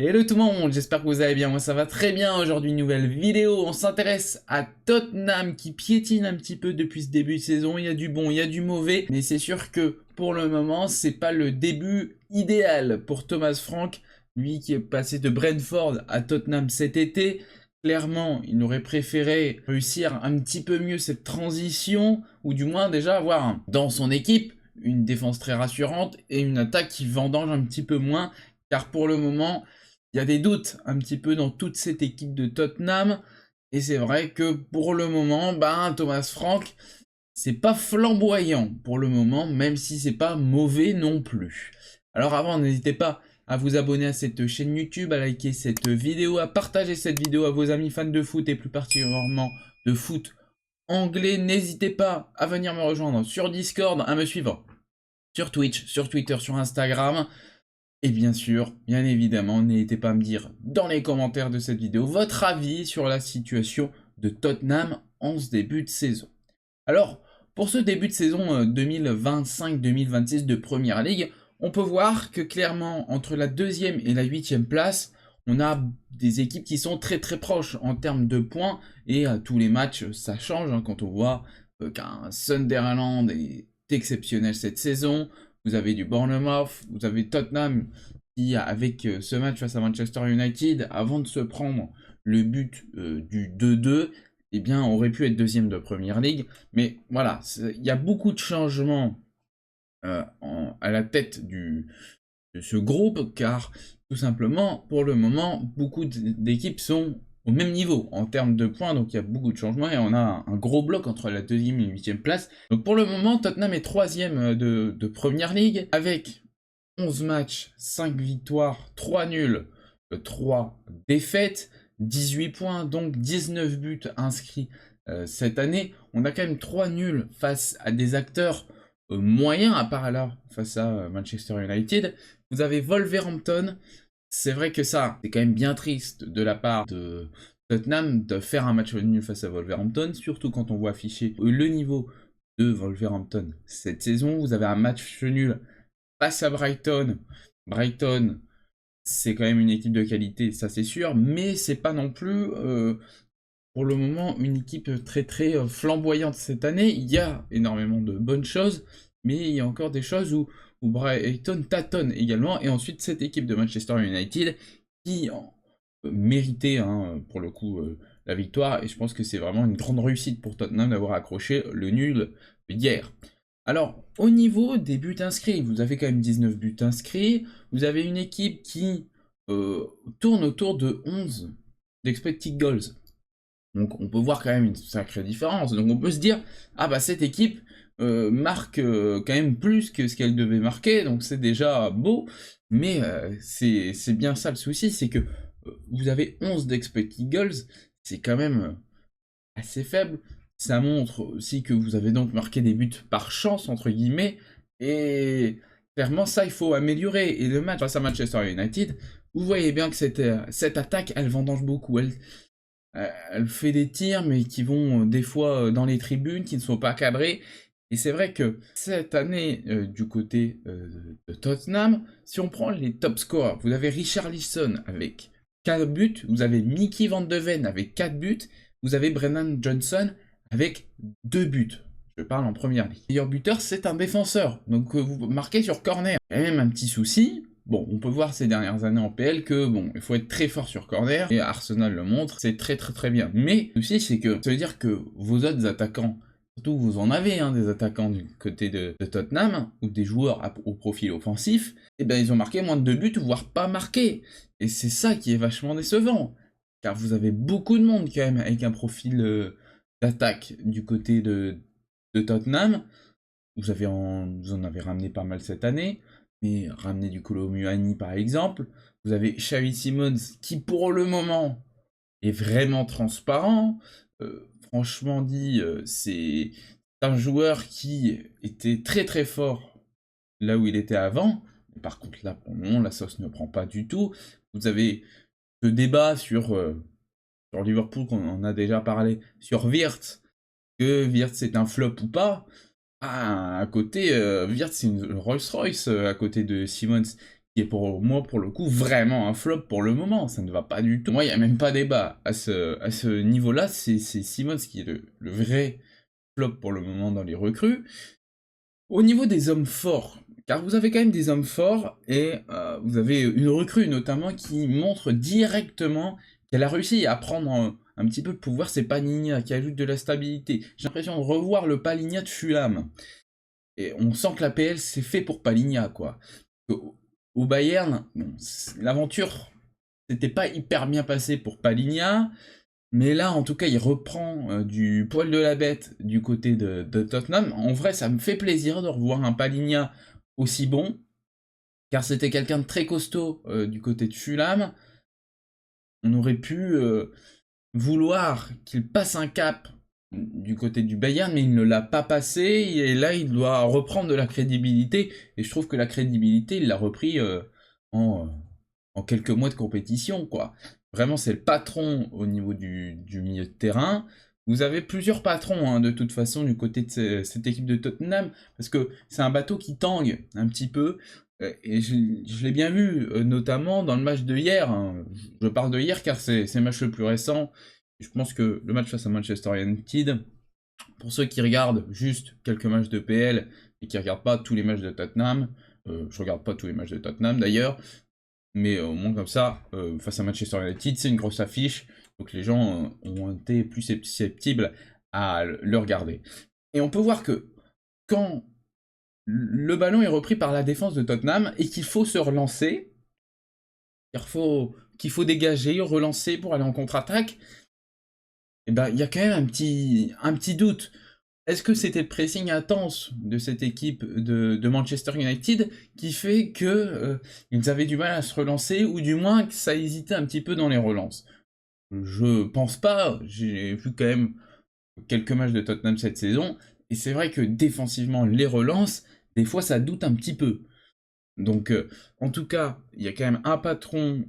Hello tout le monde, j'espère que vous allez bien, moi ça va très bien. Aujourd'hui nouvelle vidéo, on s'intéresse à Tottenham qui piétine un petit peu depuis ce début de saison. Il y a du bon, il y a du mauvais, mais c'est sûr que pour le moment c'est pas le début idéal pour Thomas Frank, lui qui est passé de Brentford à Tottenham cet été. Clairement, il aurait préféré réussir un petit peu mieux cette transition, ou du moins déjà avoir dans son équipe une défense très rassurante et une attaque qui vendange un petit peu moins, car pour le moment il y a des doutes un petit peu dans toute cette équipe de Tottenham. Et c'est vrai que pour le moment, Thomas Frank, c'est pas flamboyant pour le moment, même si c'est pas mauvais non plus. Alors avant, n'hésitez pas à vous abonner à cette chaîne YouTube, à liker cette vidéo, à partager cette vidéo à vos amis fans de foot et plus particulièrement de foot anglais. N'hésitez pas à venir me rejoindre sur Discord, à me suivre sur Twitch, sur Twitter, sur Instagram. Et bien sûr, bien évidemment, n'hésitez pas à me dire dans les commentaires de cette vidéo votre avis sur la situation de Tottenham en ce début de saison. Alors, pour ce début de saison 2025-2026 de Première Ligue, on peut voir que clairement, entre la 2e et la 8e place, on a des équipes qui sont très très proches en termes de points, et à tous les matchs, ça change quand on voit qu'un Sunderland est exceptionnel cette saison. Vous avez du Bournemouth, vous avez Tottenham qui, avec ce match face à Manchester United, avant de se prendre le but du 2-2, eh bien, aurait pu être deuxième de Première Ligue. Mais voilà, il y a beaucoup de changements à la tête de ce groupe, car tout simplement, pour le moment, beaucoup d'équipes sont au même niveau en termes de points, donc il y a beaucoup de changements et on a un gros bloc entre la 2e et la 8e place. Donc pour le moment, Tottenham est 3e de Première Ligue avec 11 matchs, 5 victoires, 3 nuls, 3 défaites, 18 points, donc 19 buts inscrits cette année. On a quand même 3 nuls face à des acteurs moyens, à part là, face à Manchester United. Vous avez Wolverhampton. C'est vrai que ça, c'est quand même bien triste de la part de Tottenham de faire un match nul face à Wolverhampton, surtout quand on voit afficher le niveau de Wolverhampton cette saison. Vous avez un match nul face à Brighton. Brighton, c'est quand même une équipe de qualité, ça c'est sûr, mais c'est pas non plus pour le moment une équipe très très flamboyante cette année. Il y a énormément de bonnes choses, mais il y a encore des choses où Brighton tâtonne également. Et ensuite cette équipe de Manchester United qui méritait pour le coup la victoire, et je pense que c'est vraiment une grande réussite pour Tottenham d'avoir accroché le nul hier. Alors, au niveau des buts inscrits, vous avez quand même 19 buts inscrits, vous avez une équipe qui tourne autour de 11 d'expected goals. Donc on peut voir quand même une sacrée différence. Donc on peut se dire, ah bah cette équipe marque quand même plus que ce qu'elle devait marquer, donc c'est déjà beau, mais c'est bien ça le souci, c'est que vous avez 11 d'expected goals, c'est quand même assez faible. Ça montre aussi que vous avez donc marqué des buts par chance, entre guillemets, et clairement ça il faut améliorer. Et le match face à Manchester United, vous voyez bien que cette attaque, elle vendange beaucoup. Elle fait des tirs, mais qui vont des fois dans les tribunes, qui ne sont pas cadrés. Et c'est vrai que cette année, du côté de Tottenham, si on prend les top scorers, vous avez Richarlison avec 4 buts, vous avez Mickey Van de Ven avec 4 buts, vous avez Brennan Johnson avec 2 buts. Je parle en première ligue. Le meilleur buteur, c'est un défenseur. Donc vous marquez sur corner. Il y a même un petit souci. Bon, on peut voir ces dernières années en PL que, bon, il faut être très fort sur corner, et Arsenal le montre, c'est très très très bien. Mais, le souci, c'est que ça veut dire que vos autres attaquants, surtout vous en avez, des attaquants du côté de Tottenham, ou des joueurs au profil offensif, et ben ils ont marqué moins de 2 buts, voire pas marqué. Et c'est ça qui est vachement décevant. Car vous avez beaucoup de monde quand même, avec un profil d'attaque du côté de Tottenham. Vous en avez ramené pas mal cette année, mais ramener du Kolo Muani par exemple. Vous avez Xavi Simons qui pour le moment est vraiment transparent. Franchement dit, c'est un joueur qui était très très fort là où il était avant. Par contre là pour le moment la sauce ne prend pas du tout. Vous avez ce débat sur Liverpool qu'on en a déjà parlé, sur Wirtz, que Wirtz c'est un flop ou pas. Ah, à côté, Wirtz, c'est une Rolls-Royce à côté de Simmons, qui est pour moi, pour le coup, vraiment un flop pour le moment. Ça ne va pas du tout. Moi, il n'y a même pas débat. À ce niveau-là, c'est Simmons qui est le vrai flop pour le moment dans les recrues. Au niveau des hommes forts, car vous avez quand même des hommes forts, et vous avez une recrue notamment qui montre directement qu'elle a réussi à prendre un petit peu de pouvoir, c'est Palinha, qui ajoute de la stabilité. J'ai l'impression de revoir le Palinha de Fulham. Et on sent que la PL c'est fait pour Palinha, quoi. Au Bayern, bon, l'aventure s'était pas hyper bien passée pour Palinha, mais là, en tout cas, il reprend du poil de la bête du côté de Tottenham. En vrai, ça me fait plaisir de revoir un Palinha aussi bon, car c'était quelqu'un de très costaud du côté de Fulham. On aurait pu vouloir qu'il passe un cap du côté du Bayern, mais il ne l'a pas passé, et là, il doit reprendre de la crédibilité, et je trouve que la crédibilité, il l'a repris en, en quelques mois de compétition, quoi. Vraiment, c'est le patron au niveau du milieu de terrain. Vous avez plusieurs patrons, hein, de toute façon, du côté de cette équipe de Tottenham, parce que c'est un bateau qui tangue un petit peu, et je l'ai bien vu, notamment dans le match de hier, hein. Je parle de hier car c'est le match le plus récent. Je pense que le match face à Manchester United, pour ceux qui regardent juste quelques matchs de PL et qui regardent pas tous les matchs de Tottenham, je regarde pas tous les matchs de Tottenham d'ailleurs, mais au moins comme ça, face à Manchester United, c'est une grosse affiche, donc les gens ont été plus susceptibles à le regarder. Et on peut voir que quand le ballon est repris par la défense de Tottenham et qu'il faut se relancer, qu'il faut dégager, relancer pour aller en contre-attaque, et ben il y a quand même un petit doute. Est-ce que c'était le pressing intense de cette équipe de Manchester United qui fait que ils avaient du mal à se relancer, ou du moins que ça hésitait un petit peu dans les relances? Je pense pas, j'ai vu quand même quelques matchs de Tottenham cette saison, et c'est vrai que défensivement, les relances, des fois ça doute un petit peu. Donc en tout cas, il y a quand même un patron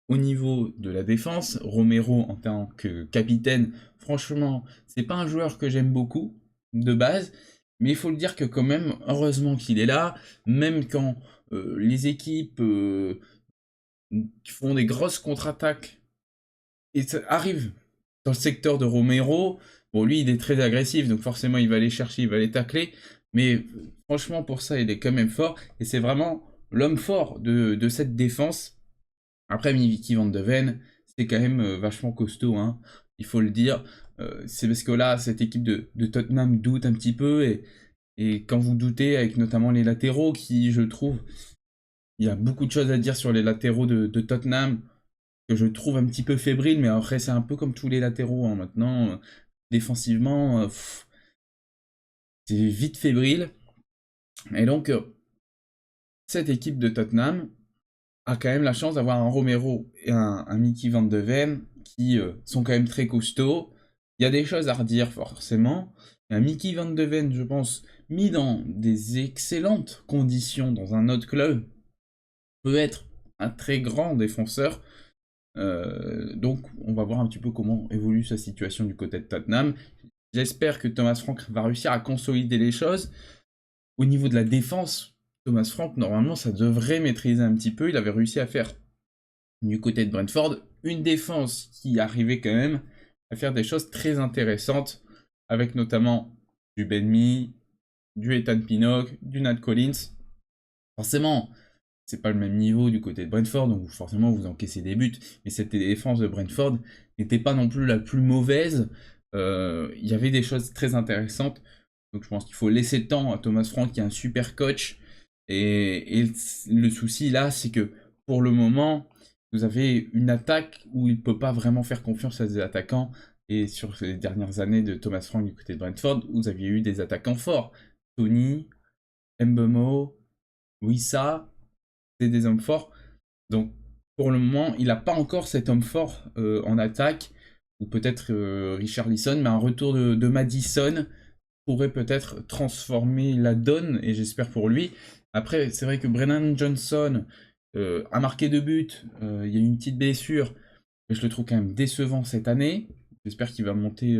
au niveau de la défense. Romero en tant que capitaine, franchement, c'est pas un joueur que j'aime beaucoup de base, mais il faut le dire que quand même, heureusement qu'il est là, même quand les équipes font des grosses contre-attaques et ça arrive dans le secteur de Romero. Bon, lui, il est très agressif, donc forcément, il va aller chercher, il va les tacler, mais franchement, pour ça, il est quand même fort, et c'est vraiment l'homme fort de cette défense. Après, Mickey Van de Ven, c'est quand même vachement costaud, hein, il faut le dire. C'est parce que là, cette équipe de Tottenham doute un petit peu, et quand vous doutez, avec notamment les latéraux, qui, je trouve, il y a beaucoup de choses à dire sur les latéraux de Tottenham, que je trouve un petit peu fébriles, mais après, c'est un peu comme tous les latéraux, hein, maintenant. Défensivement, c'est vite fébrile. Et donc, cette équipe de Tottenham a quand même la chance d'avoir un Romero et un Mickey Van de Ven qui sont quand même très costauds. Il y a des choses à redire forcément. Un Mickey Van de Ven, je pense, mis dans des excellentes conditions dans un autre club, peut être un très grand défenseur. Donc on va voir un petit peu comment évolue sa situation du côté de Tottenham. J'espère que Thomas Frank va réussir à consolider les choses. Au niveau de la défense, Thomas Frank, normalement, ça devrait maîtriser un petit peu. Il avait réussi à faire, du côté de Brentford, une défense qui arrivait quand même à faire des choses très intéressantes, avec notamment du Ben Mee, du Ethan Pinnock, du Nat Collins. Forcément, c'est pas le même niveau du côté de Brentford, donc forcément vous encaissez des buts, mais cette défense de Brentford n'était pas non plus la plus mauvaise. Il y avait des choses très intéressantes, donc je pense qu'il faut laisser le temps à Thomas Frank, qui est un super coach, et le souci là, c'est que pour le moment, vous avez une attaque où il ne peut pas vraiment faire confiance à des attaquants, et sur les dernières années de Thomas Frank du côté de Brentford, vous aviez eu des attaquants forts. Tony, Mbeumo, Wissa, c'est des hommes forts. Donc, pour le moment, il n'a pas encore cet homme fort en attaque, ou peut-être Richarlison, mais un retour de Maddison pourrait peut-être transformer la donne, et j'espère pour lui. Après, c'est vrai que Brennan Johnson a marqué 2 buts, il y a eu une petite blessure, mais je le trouve quand même décevant cette année. J'espère qu'il va monter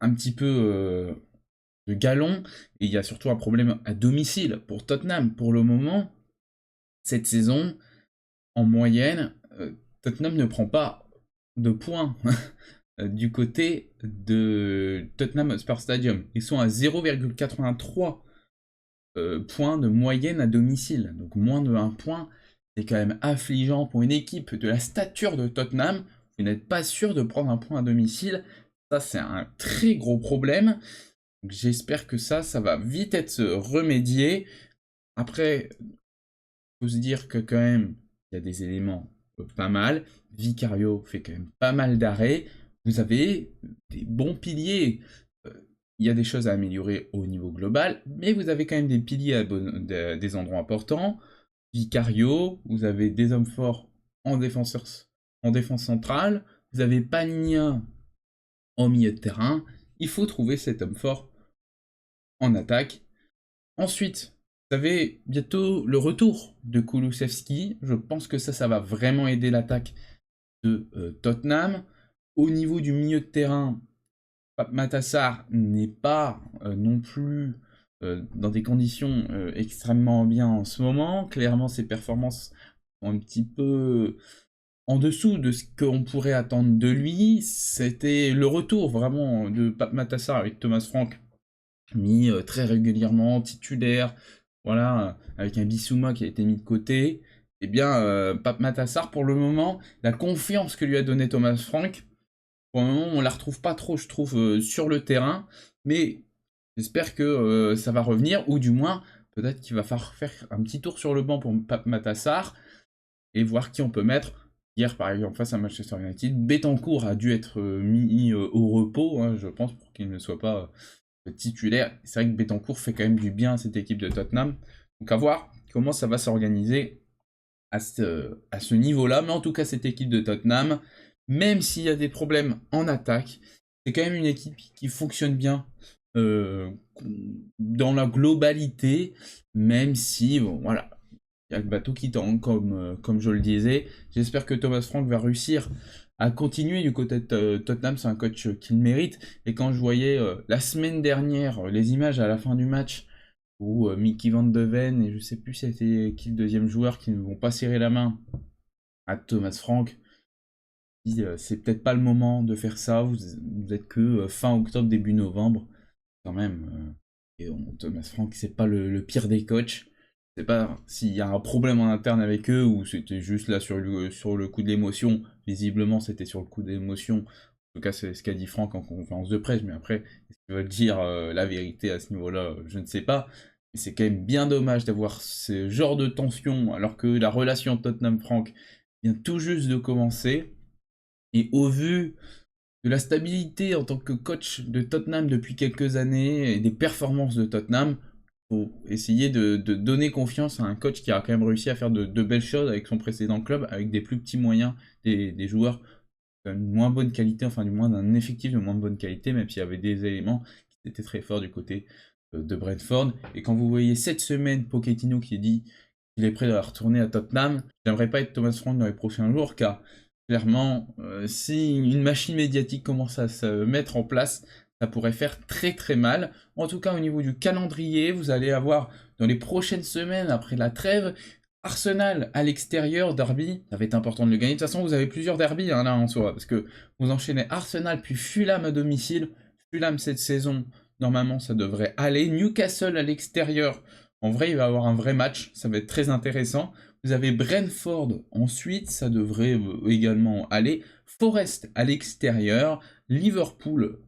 un petit peu de galon, et il y a surtout un problème à domicile pour Tottenham pour le moment. cette saison, en moyenne, Tottenham ne prend pas de points du côté de Tottenham Hotspur Stadium. Ils sont à 0,83 points de moyenne à domicile. Donc moins de 1 point, c'est quand même affligeant pour une équipe de la stature de Tottenham. Vous n'êtes pas sûr de prendre un point à domicile. Ça, c'est un très gros problème. J'espère que ça va vite être remédié. Après, il faut se dire que quand même, il y a des éléments pas mal. Vicario fait quand même pas mal d'arrêts. Vous avez des bons piliers. Il y a des choses à améliorer au niveau global, mais vous avez quand même des piliers à des endroits importants. Vicario, vous avez des hommes forts en défense centrale, vous avez Palinha en milieu de terrain. Il faut trouver cet homme fort en attaque. Ensuite, vous avez bientôt le retour de Kulusevski. Je pense que ça va vraiment aider l'attaque de Tottenham. Au niveau du milieu de terrain, Matar Sarr n'est pas non plus dans des conditions extrêmement bien en ce moment. Clairement, ses performances sont un petit peu en dessous de ce qu'on pourrait attendre de lui. C'était le retour vraiment de Matar Sarr avec Thomas Frank, mis très régulièrement, titulaire, voilà, avec un Bissouma qui a été mis de côté. Eh bien, Pape Matar Sarr, pour le moment, la confiance que lui a donnée Thomas Frank, pour le moment, on la retrouve pas trop, je trouve, sur le terrain, mais j'espère que ça va revenir, ou du moins, peut-être qu'il va falloir faire un petit tour sur le banc pour Pape Matar Sarr, et voir qui on peut mettre. Hier, par exemple, face à Manchester United, Betancourt a dû être mis au repos, hein, je pense, pour qu'il ne soit pas titulaire. C'est vrai que Betancourt fait quand même du bien à cette équipe de Tottenham, donc à voir comment ça va s'organiser à ce niveau-là, mais en tout cas, cette équipe de Tottenham, même s'il y a des problèmes en attaque, c'est quand même une équipe qui fonctionne bien dans la globalité, même si, bon, voilà, il y a le bateau qui tangue, comme je le disais. J'espère que Thomas Frank va réussir à continuer du côté de Tottenham, c'est un coach qu'il mérite. Et quand je voyais la semaine dernière les images à la fin du match, où Mickey Van de Ven, et je sais plus c'était qui le deuxième joueur, qui ne vont pas serrer la main à Thomas Frank, c'est peut-être pas le moment de faire ça, vous êtes que fin octobre, début novembre, quand même. Thomas Frank, c'est pas le pire des coachs. Je sais pas s'il y a un problème en interne avec eux ou c'était juste là sur le coup de l'émotion. Visiblement, c'était sur le coup de l'émotion. En tout cas, c'est ce qu'a dit Franck en conférence de presse. Mais après, est-ce qu'il va dire la vérité à ce niveau-là? Je ne sais pas. Mais c'est quand même bien dommage d'avoir ce genre de tension alors que la relation Tottenham-Franck vient tout juste de commencer. Et au vu de la stabilité en tant que coach de Tottenham depuis quelques années et des performances de Tottenham, faut essayer de donner confiance à un coach qui a quand même réussi à faire de belles choses avec son précédent club, avec des plus petits moyens, des joueurs de moins bonne qualité, enfin du moins d'un effectif de moins bonne qualité, même s'il y avait des éléments qui étaient très forts du côté de Brentford. Et quand vous voyez cette semaine Pochettino qui dit qu'il est prêt à retourner à Tottenham, j'aimerais pas être Thomas Frank dans les prochains jours, car clairement, si une machine médiatique commence à se mettre en place, ça pourrait faire très très mal. En tout cas, au niveau du calendrier, vous allez avoir dans les prochaines semaines, après la trêve, Arsenal à l'extérieur, derby, ça va être important de le gagner. De toute façon, vous avez plusieurs derbys là en soi, parce que vous enchaînez Arsenal puis Fulham à domicile. Fulham cette saison, normalement, ça devrait aller. Newcastle à l'extérieur, en vrai, il va y avoir un vrai match, ça va être très intéressant. Vous avez Brentford ensuite, ça devrait également aller. Forest à l'extérieur, Liverpool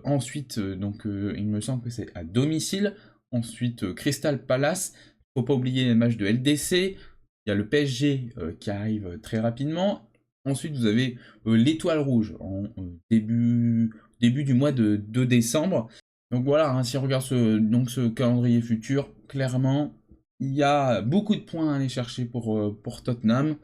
ensuite, il me semble que c'est à domicile. Ensuite, Crystal Palace. Faut pas oublier les matchs de LDC. Il y a le PSG qui arrive très rapidement. Ensuite, vous avez l'Étoile Rouge en début du mois de décembre. Donc voilà, hein, si on regarde ce calendrier futur, clairement, il y a beaucoup de points à aller chercher pour Tottenham.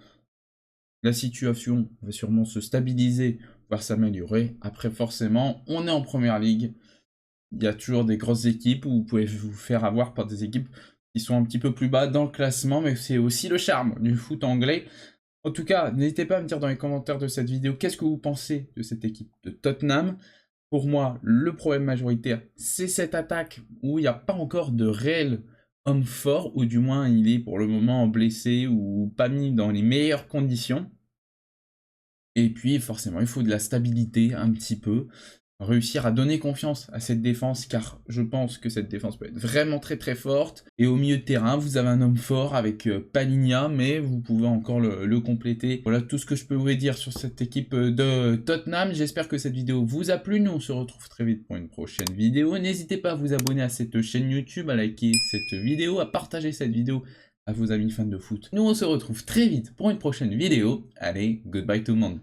La situation va sûrement se stabiliser, voire s'améliorer. Après, forcément, on est en première ligue. Il y a toujours des grosses équipes où vous pouvez vous faire avoir par des équipes qui sont un petit peu plus bas dans le classement, mais c'est aussi le charme du foot anglais. En tout cas, n'hésitez pas à me dire dans les commentaires de cette vidéo qu'est-ce que vous pensez de cette équipe de Tottenham. Pour moi, le problème majoritaire, c'est cette attaque où il n'y a pas encore de réel homme fort, ou du moins il est pour le moment blessé ou pas mis dans les meilleures conditions. Et puis forcément, il faut de la stabilité un petit peu, réussir à donner confiance à cette défense, car je pense que cette défense peut être vraiment très très forte. Et au milieu de terrain, vous avez un homme fort avec Palhinha, mais vous pouvez encore le compléter. Voilà tout ce que je peux vous dire sur cette équipe de Tottenham. J'espère que cette vidéo vous a plu. Nous, on se retrouve très vite pour une prochaine vidéo. N'hésitez pas à vous abonner à cette chaîne YouTube, à liker cette vidéo, à partager cette vidéo à vos amis fans de foot. Nous, on se retrouve très vite pour une prochaine vidéo. Allez, goodbye tout le monde.